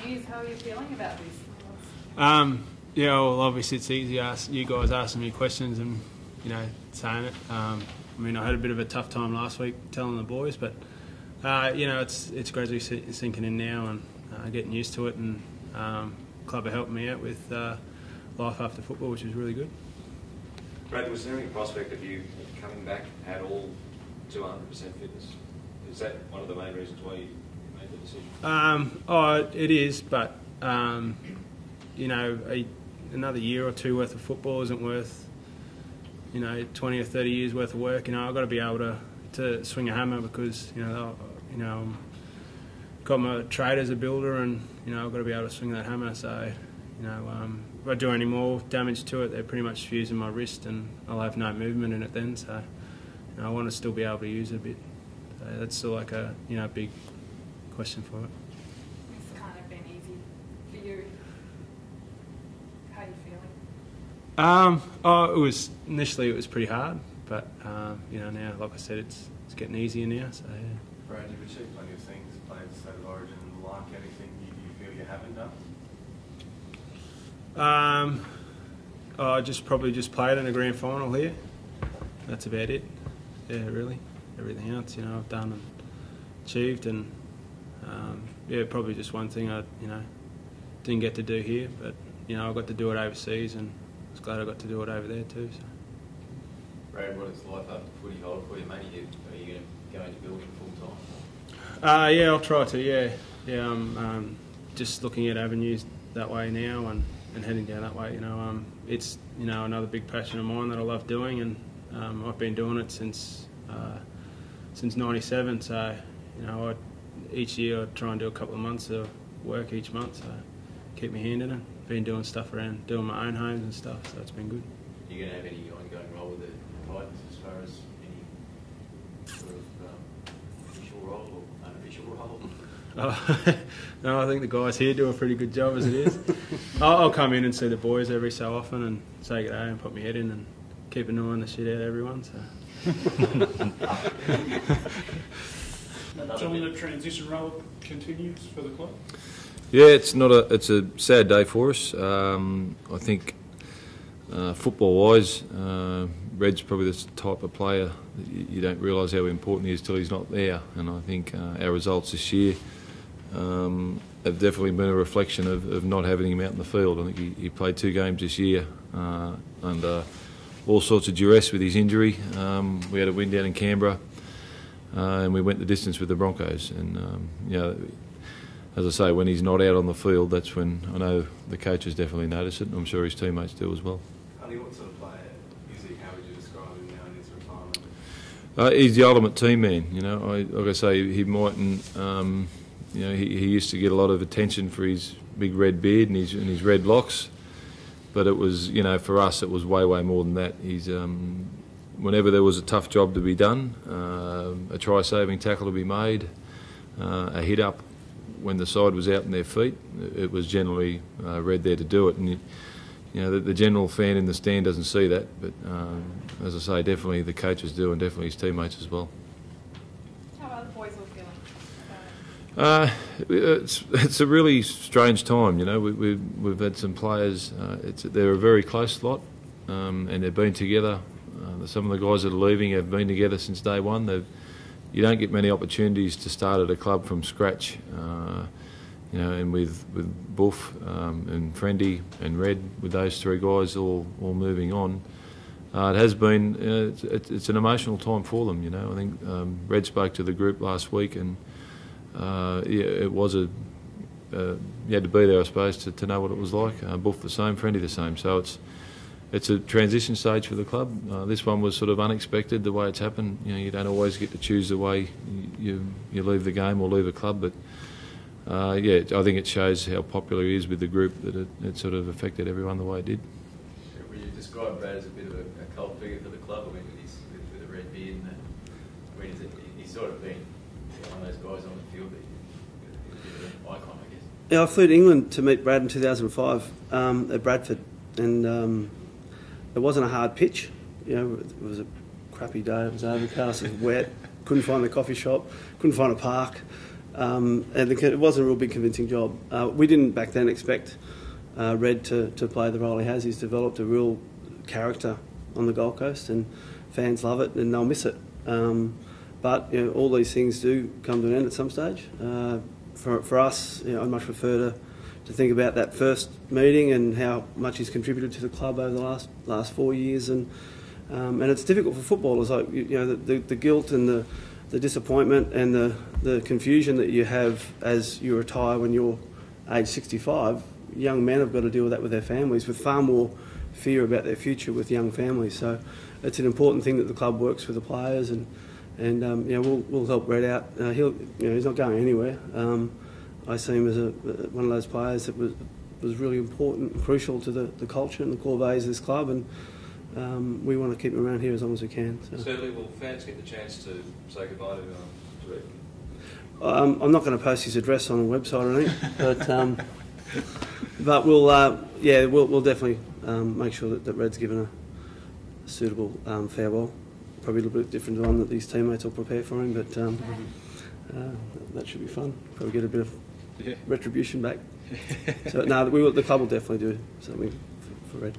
news. How are you feeling about this? Yeah, well, obviously it's easy you guys asking me questions and, saying it. I mean, I had a bit of a tough time last week telling the boys, but, it's gradually sinking in now and getting used to it, and club are helping me out with life after football, which is really good. Brad, was there any prospect of you coming back at all to 100% fitness? Is that one of the main reasons why you made the decision? It is, but another year or two worth of football isn't worth 20 or 30 years worth of work. I've got to be able to swing a hammer because got my trade as a builder, and I've got to be able to swing that hammer. So if I do any more damage to it, they're pretty much fusing my wrist, and I'll have no movement in it then. So I want to still be able to use it a bit. So that's still like a big question for it. It's kind of been easy for you. How are you feeling? It was initially pretty hard, but now, like I said, it's getting easier now. So yeah. Brad, you've achieved plenty of things, played State of Origin and the like. Anything you feel you haven't done? I probably just played in a grand final here. That's about it. Yeah, really. Everything else, I've done and achieved, and probably just one thing I, didn't get to do here, but I got to do it overseas, and I was glad I got to do it over there too. So. Brad, what is life after footy hold for you, mate? Are you going to go into building full time? Yeah, I'll try to. Yeah. I'm just looking at avenues that way now, and heading down that way. It's another big passion of mine that I love doing, and I've been doing it since '97. So each year I try and do a couple of months of work each month, so keep my hand in it. Been doing stuff around doing my own homes and stuff, so it's been good. Are you going to have any ongoing role with the Titans as far as any sort of official role or unofficial role? No, I think the guys here do a pretty good job as it is. I'll come in and see the boys every so often and say good day and put my head in and keep annoying the shit out of everyone. So. John, the transition role continues for the club? Yeah, it's a sad day for us. I think football-wise, Red's probably the type of player that you don't realise how important he is till he's not there. And I think our results this year have definitely been a reflection of not having him out in the field. I think he played 2 games this year under all sorts of duress with his injury. We had a win down in Canberra, and we went the distance with the Broncos. And as I say, when he's not out on the field, that's when I know the coaches definitely notice it, and I'm sure his teammates do as well. Honey, what sort of player is he? How would you describe him now in his retirement? He's the ultimate team man. Like I say, he mightn't. He used to get a lot of attention for his big red beard and his red locks, but it was, for us, it was way more than that. He's whenever there was a tough job to be done, a try-saving tackle to be made, a hit up when the side was out in their feet, it was generally Red there to do it. And the general fan in the stand doesn't see that, but as I say, definitely the coaches do, and definitely his teammates as well. How are the boys all feeling? It's a really strange time. We've had some players. They're a very close lot, and they've been together. Some of the guys that are leaving have been together since day one. You don't get many opportunities to start at a club from scratch, and with Buff and Friendy and Red, with those 3 guys all moving on, it has been it's an emotional time for them. I think Red spoke to the group last week, and it was you had to be there, I suppose, to know what it was like. Buff the same, Friendy the same. So it's a transition stage for the club. This one was sort of unexpected, the way it's happened. You don't always get to choose the way you leave the game or leave a club, but I think it shows how popular he is with the group, that it sort of affected everyone the way it did. Would you describe Brad as a bit of a cult figure for the club? I mean, with the red beard and that, he's sort of been one of those guys on the field that he's a bit of an icon, I guess. Yeah, I flew to England to meet Brad in 2005 at Bradford, and it wasn't a hard pitch. It was a crappy day. It was overcast. It was wet. Couldn't find the coffee shop. Couldn't find a park. it wasn't a real big convincing job. We didn't back then expect Red to play the role he has. He's developed a real character on the Gold Coast, and fans love it and they'll miss it. But all these things do come to an end at some stage. For us, I'd much prefer to think about that first meeting and how much he's contributed to the club over the last 4 years, and it's difficult for footballers. Like the guilt and the disappointment and the confusion that you have as you retire when you're age 65. Young men have got to deal with that with their families, with far more fear about their future with young families. So it's an important thing that the club works with the players, and we'll help Red out. He's not going anywhere. I see him as one of those players that was really important and crucial to the culture and the core values of this club, and we want to keep him around here as long as we can. So. Certainly, will fans get the chance to say goodbye to Red? I'm not going to post his address on the website or anything, but we'll definitely make sure that Red's given a suitable farewell. Probably a little bit different to the one that these teammates will prepare for him, but that should be fun. Probably get a bit of retribution back. So the club will definitely do something for Red.